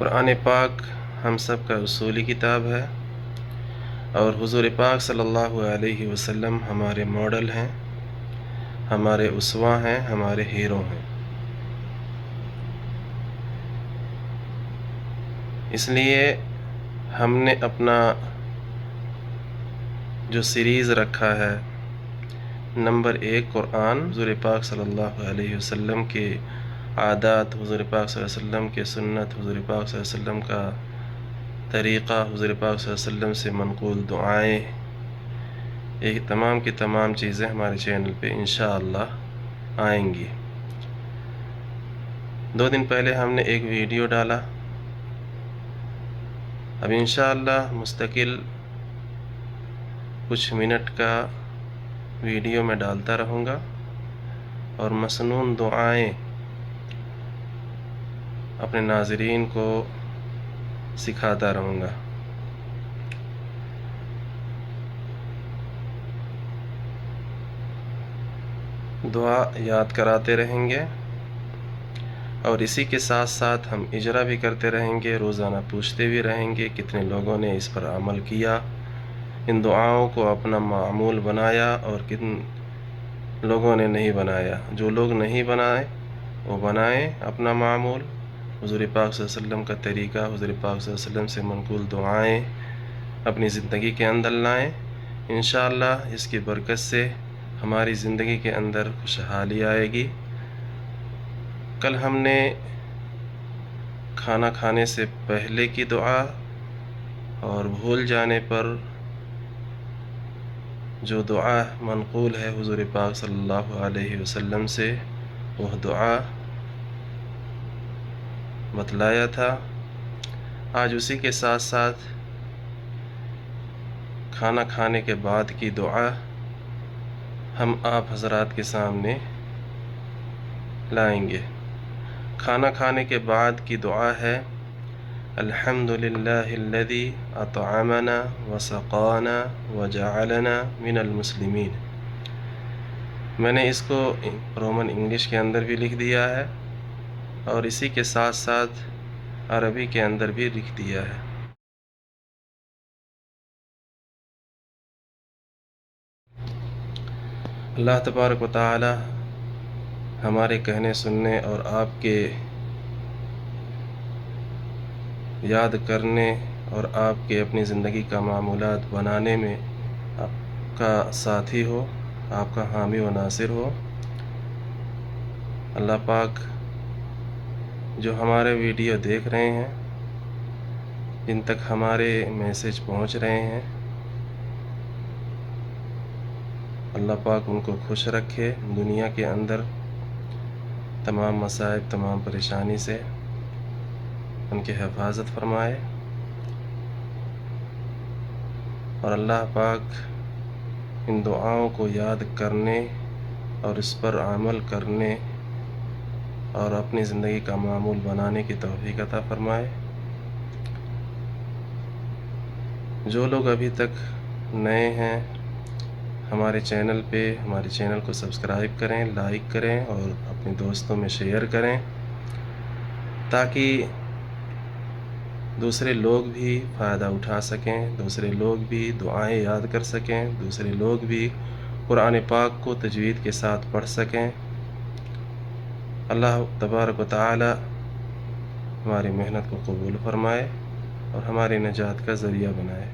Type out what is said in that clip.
قرآن پاک ہم سب کا اصولی کتاب ہے اور حضور پاک صلی اللہ علیہ وسلم ہمارے ماڈل ہیں، ہمارے اسوہ ہیں، ہمارے ہیرو ہیں۔ اس لیے ہم نے اپنا جو سیریز رکھا ہے نمبر 1 قرآن، حضور پاک صلی اللہ علیہ وسلم کے عادات، حضور پاک صلی اللہ علیہ وسلم کے سنت، حضور پاک صلی اللہ علیہ وسلم کا طریقہ، حضور پاک صلی اللہ علیہ وسلم سے منقول دعائیں، یہ تمام کی تمام چیزیں ہمارے چینل پہ انشاءاللہ آئیں گی۔ 2 دن پہلے ہم نے ایک ویڈیو ڈالا، اب انشاءاللہ مستقل کچھ منٹ کا ویڈیو میں ڈالتا رہوں گا اور مسنون دعائیں اپنے ناظرین کو سکھاتا رہوں گا۔ دعا یاد کراتے رہیں گے اور اسی کے ساتھ ساتھ ہم اجرا بھی کرتے رہیں گے، روزانہ پوچھتے بھی رہیں گے کتنے لوگوں نے اس پر عمل کیا، ان دعاؤں کو اپنا معمول بنایا اور کتنے لوگوں نے نہیں بنایا۔ جو لوگ نہیں بنائے وہ بنائیں اپنا معمول، حضور پاک صلی اللہ علیہ وسلم کا طریقہ، حضور پاک صلی اللہ علیہ وسلم سے منقول دعائیں اپنی زندگی کے اندر لائیں۔ انشاءاللہ اس کی برکت سے ہماری زندگی کے اندر خوشحالی آئے گی۔ کل ہم نے کھانا کھانے سے پہلے کی دعا اور بھول جانے پر جو دعا منقول ہے حضور پاک صلی اللہ علیہ وسلم سے، وہ دعا بتلایا تھا۔ آج اسی کے ساتھ ساتھ کھانا کھانے کے بعد کی دعا ہم آپ حضرات کے سامنے لائیں گے۔ کھانا کھانے کے بعد کی دعا ہے الحمدللہ الذی اطعمنا وسقانا وجعلنا من المسلمین۔ میں نے اس کو رومن انگلش کے اندر بھی لکھ دیا ہے اور اسی کے ساتھ ساتھ عربی کے اندر بھی لکھ دیا ہے۔ اللہ تبارک و تعالی ہمارے کہنے سننے اور آپ کے یاد کرنے اور آپ کے اپنی زندگی کا معمولات بنانے میں آپ کا ساتھی ہو، آپ کا حامی و ناصر ہو۔ اللہ پاک جو ہمارے ویڈیو دیکھ رہے ہیں، جن تک ہمارے میسج پہنچ رہے ہیں، اللہ پاک ان کو خوش رکھے، دنیا کے اندر تمام مصائب، تمام پریشانی سے ان کی حفاظت فرمائے، اور اللہ پاک ان دعاؤں کو یاد کرنے اور اس پر عمل کرنے اور اپنی زندگی کا معمول بنانے کی توفیق عطا فرمائے۔ جو لوگ ابھی تک نئے ہیں ہمارے چینل پہ، ہمارے چینل کو سبسکرائب کریں، لائک کریں اور اپنے دوستوں میں شیئر کریں، تاکہ دوسرے لوگ بھی فائدہ اٹھا سکیں، دوسرے لوگ بھی دعائیں یاد کر سکیں، دوسرے لوگ بھی قرآن پاک کو تجوید کے ساتھ پڑھ سکیں۔ اللہ تبارک و تعالی ہماری محنت کو قبول فرمائے اور ہماری نجات کا ذریعہ بنائے۔